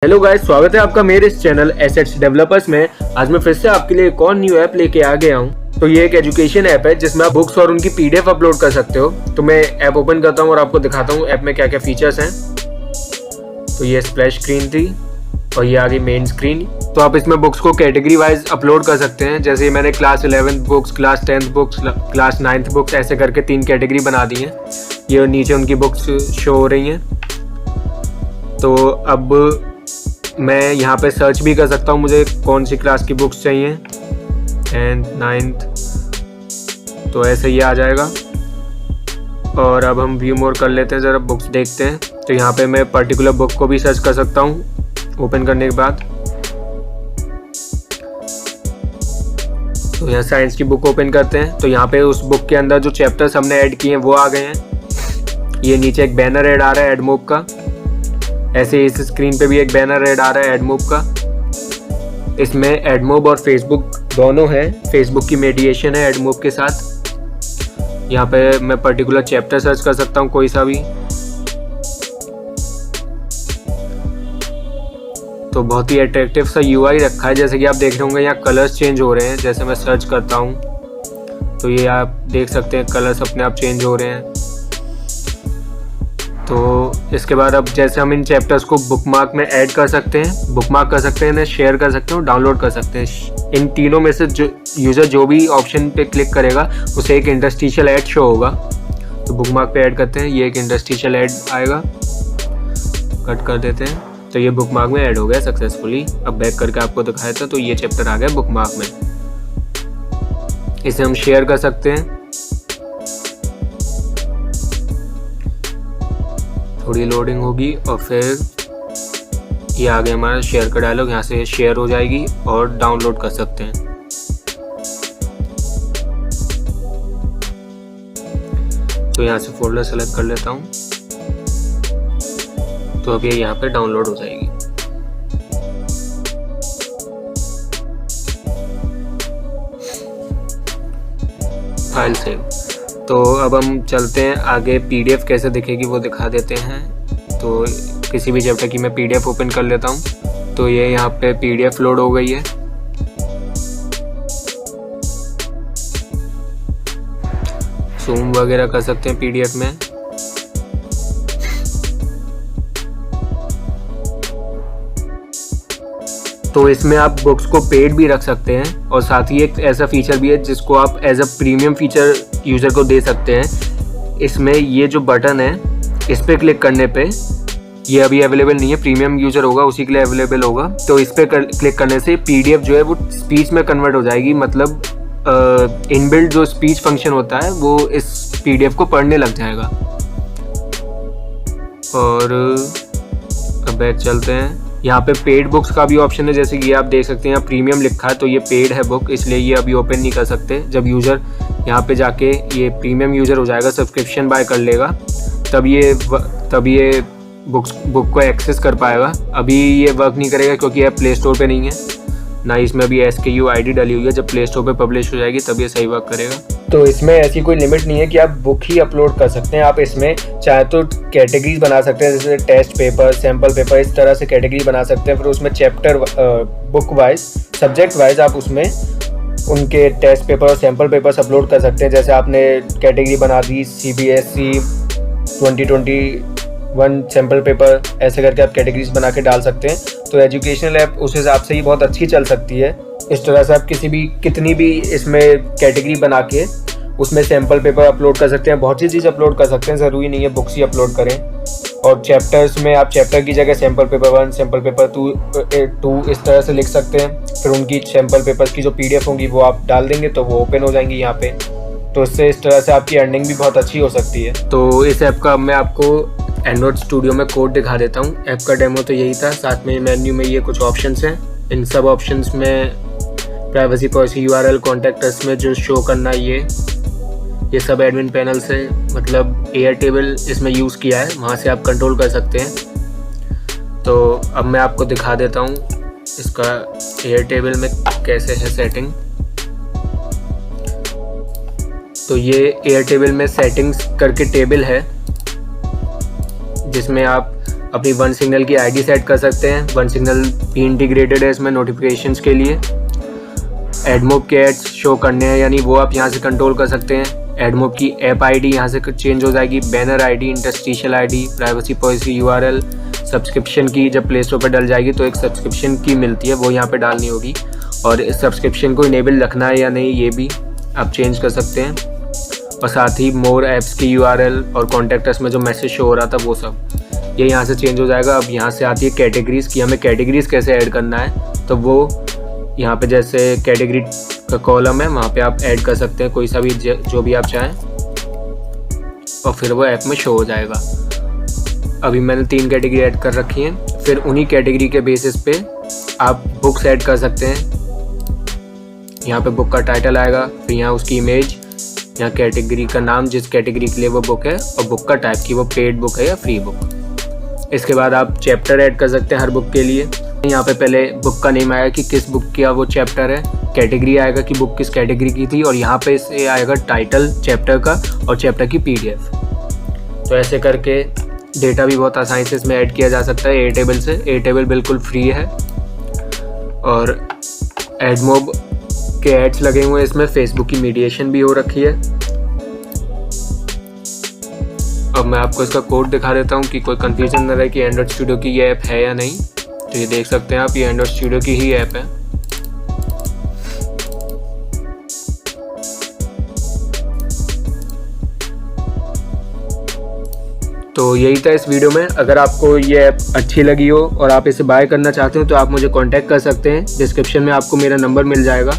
Hello guys, स्वागत है आपका मेरे इस चैनल एसेट्स डेवलपर्स में। आज मैं फिर से आपके लिए एक और न्यू ऐप लेके आ गया हूँ। तो ये एक एजुकेशन ऐप है जिसमें आप बुक्स और उनकी पीडीएफ अपलोड कर सकते हो। तो मैं ऐप ओपन करता हूँ और आपको दिखाता हूँ ऐप में क्या क्या फीचर्स हैं। तो ये स्प्लैश स्क्रीन थी और ये आ गई मेन स्क्रीन। तो आप इसमें बुक्स को कैटेगरी वाइज अपलोड कर सकते हैं। जैसे मैंने class 11th books, class 10th books, class 9th books ऐसे करके 3 कैटेगरी बना दी हैं। ये नीचे उनकी बुक्स शो हो रही हैं। तो अब मैं यहाँ पे सर्च भी कर सकता हूँ मुझे कौन सी क्लास की बुक्स चाहिए, 10th 9th। तो ऐसे ये आ जाएगा। और अब हम व्यू मोर कर लेते हैं, ज़रा बुक्स देखते हैं। तो यहाँ पे मैं पर्टिकुलर बुक को भी सर्च कर सकता हूँ ओपन करने के बाद। तो यहाँ साइंस की बुक ओपन करते हैं। तो यहाँ पे उस बुक के अंदर जो चैप्टर्स हमने ऐड किए हैं वो आ गए हैं। ये नीचे एक बैनर ऐड आ रहा है एडमोब का। ऐसे इस स्क्रीन पे भी एक बैनर ऐड आ रहा है एडमोब का। इसमें एडमोब और फेसबुक दोनों है। फेसबुक की मेडिएशन है एडमोब के साथ। यहाँ पे मैं पर्टिकुलर चैप्टर सर्च कर सकता हूँ कोई सा भी। तो बहुत ही अट्रैक्टिव सा यूआई रखा है। जैसे कि आप देख रहे होंगे यहाँ कलर्स चेंज हो रहे हैं। जैसे मैं सर्च करता हूँ तो ये आप देख सकते हैं कलर्स अपने आप चेंज हो रहे हैं। तो इसके बाद अब जैसे हम इन चैप्टर्स को बुकमार्क में ऐड कर सकते हैं, बुकमार्क कर सकते हैं, इन्हें शेयर कर सकते हैं, डाउनलोड कर सकते हैं। इन तीनों में से जो यूज़र जो भी ऑप्शन पे क्लिक करेगा उसे एक इंटरस्टिशियल ऐड शो होगा। तो बुकमार्क पे ऐड करते हैं, ये एक इंटरस्टिशियल ऐड आएगा। कट कर देते हैं। तो ये बुकमार्क में ऐड हो गया सक्सेसफुली। अब बैक करके आपको दिखाया था तो ये चैप्टर आ गया बुकमार्क में। इसे हम शेयर कर सकते हैं। थोड़ी लोडिंग होगी और फिर ये आ गया हमारा शेयर का डायलॉग। यहाँ से शेयर हो जाएगी और डाउनलोड कर सकते हैं। तो यहाँ से फोल्डर सेलेक्ट कर लेता हूँ। तो अब ये यहाँ पे डाउनलोड हो जाएगी। File save. तो अब हम चलते हैं आगे। पीडीएफ कैसे दिखेगी वो दिखा देते हैं। तो किसी भी चैप्टर की मैं पीडीएफ ओपन कर लेता हूँ। तो ये यहाँ पे पीडीएफ लोड हो गई है। जूम वगैरह कर सकते हैं पीडीएफ में। तो इसमें आप बुक्स को पेड भी रख सकते हैं और साथ ही एक ऐसा फीचर भी है जिसको आप as a premium feature user को दे सकते हैं। इसमें ये जो बटन है इस पर क्लिक करने पे, ये अभी अवेलेबल नहीं है, प्रीमियम यूज़र होगा उसी के लिए अवेलेबल होगा। तो इस पर क्लिक करने से पीडीएफ जो है वो स्पीच में कन्वर्ट हो जाएगी। मतलब इनबिल्ट जो स्पीच फंक्शन होता है वो इस पीडीएफ को पढ़ने लग जाएगा। और अब बैक चलते हैं। यहाँ पे पेड बुक्स का भी ऑप्शन है। जैसे कि आप देख सकते हैं यहाँ प्रीमियम लिखा है तो ये पेड है बुक, इसलिए ये अभी ओपन नहीं कर सकते। जब यूज़र यहाँ पे जाके ये प्रीमियम यूज़र हो जाएगा, सब्सक्रिप्शन बाय कर लेगा, तब ये बुक को एक्सेस कर पाएगा। अभी ये वर्क नहीं करेगा क्योंकि ये प्ले स्टोर पे नहीं है, ना इसमें अभी SKU ID डली हुई है। जब प्ले स्टोर पे पब्लिश हो जाएगी तब ये सही वर्क करेगा। तो इसमें ऐसी कोई लिमिट नहीं है कि आप बुक ही अपलोड कर सकते हैं। आप इसमें चाहे तो कैटेगरीज बना सकते हैं, जैसे टेस्ट पेपर, सैम्पल पेपर, इस तरह से कैटेगरी बना सकते हैं। फिर उसमें chapter book wise, subject wise आप उसमें उनके टेस्ट पेपर और सैम्पल पेपर्स अपलोड कर सकते हैं। जैसे आपने कैटेगरी बना दी CBSE 2021 सैम्पल पेपर, ऐसे करके आप कैटेगरीज बना के डाल सकते हैं। तो एजुकेशनल ऐप उस हिसाब से ही बहुत अच्छी चल सकती है। इस तरह से आप कितनी भी इसमें कैटेगरी बना के उसमें सैम्पल पेपर अपलोड कर सकते हैं, बहुत सी चीज़ अपलोड कर सकते हैं। ज़रूरी नहीं है बुक्स ही अपलोड करें। और चैप्टर्स में आप चैप्टर की जगह सैम्पल पेपर 1, सैम्पल पेपर 2 इस तरह से लिख सकते हैं। फिर उनकी सैम्पल पेपर्स की जो PDF होंगी वो आप डाल देंगे तो वो ओपन हो जाएंगी यहाँ पे। तो इससे इस तरह से आपकी अर्निंग भी बहुत अच्छी हो सकती है। तो इस ऐप का मैं आपको एंड्रॉइड स्टूडियो में कोड दिखा देता हूँ। ऐप का डेमो तो यही था। साथ में मेन्यू में ये कुछ ऑप्शंस हैं। इन सब ऑप्शंस में privacy policy, URL, contact us में जो शो करना, ये सब एडमिन पैनल से, मतलब एयरटेबल इसमें यूज़ किया है, वहाँ से आप कंट्रोल कर सकते हैं। तो अब मैं आपको दिखा देता हूँ इसका एयरटेबल में कैसे है सेटिंग। तो ये एयरटेबल में सेटिंग्स करके टेबल है जिसमें आप अपनी वन सिग्नल की आईडी सेट कर सकते हैं। वन सिग्नल भी इंटीग्रेटेड है इसमें नोटिफिकेशंस के लिए। एडमोब के एड्स शो करने हैं यानी वो आप यहाँ से कंट्रोल कर सकते हैं। एडमोब की ऐप आईडी यहाँ से चेंज हो जाएगी। Banner ID, interstitial ID, privacy policy, URL, subscription की जब प्ले स्टोर पर डल जाएगी तो एक सब्सक्रिप्शन की मिलती है वो यहाँ पे डालनी होगी, और इस सब्सक्रिप्शन को इनेबल रखना है या नहीं ये भी आप चेंज कर सकते हैं। और साथ ही मोर ऐप्स की यूआरएल और कॉन्टैक्ट्स में जो मैसेज शो हो रहा था वो सब ये यहाँ से चेंज हो जाएगा। अब यहाँ से आती है कैटेगरीज़ की, हमें कैटेगरीज़ कैसे ऐड करना है। तो वो यहाँ पे जैसे कैटेगरी का कॉलम है वहाँ पे आप ऐड कर सकते हैं कोई सा भी जो भी आप चाहें, और फिर वो ऐप में शो हो जाएगा। अभी मैंने 3 कैटेगरी ऐड कर रखी हैं। फिर उन्हीं कैटेगरी के बेसिस पे आप बुक्स ऐड कर सकते हैं। यहाँ पे बुक का टाइटल आएगा, फिर यहाँ उसकी इमेज, यहाँ कैटेगरी का नाम जिस कैटेगरी के लिए वो बुक है, और बुक का टाइप की वो पेड बुक है या फ्री बुक। इसके बाद आप चैप्टर ऐड कर सकते हैं हर बुक के लिए। यहाँ पे पहले बुक का नेम आएगा कि किस बुक का वो चैप्टर है, कैटेगरी आएगा कि बुक किस कैटेगरी की थी, और यहाँ पे इसे आएगा टाइटल चैप्टर का और चैप्टर की पीडीएफ। तो ऐसे करके डेटा भी बहुत आसानी से इसमें ऐड किया जा सकता है एयरटेबल से। एयरटेबल बिल्कुल फ्री है और एडमोब के एड्स लगे हुए हैं इसमें। फेसबुक की मीडिएशन भी हो रखी है। अब मैं आपको इसका कोड दिखा देता हूँ कि कोई कंफ्यूजन न रहे कि एंड्रॉइड स्टूडियो की ये ऐप है या नहीं। तो ये देख सकते हैं आप, ये एंड्रॉइड स्टूडियो की ही ऐप है। तो यही था इस वीडियो में। अगर आपको ये ऐप अच्छी लगी हो और आप इसे बाय करना चाहते हो तो आप मुझे कांटेक्ट कर सकते हैं। डिस्क्रिप्शन में आपको मेरा नंबर मिल जाएगा।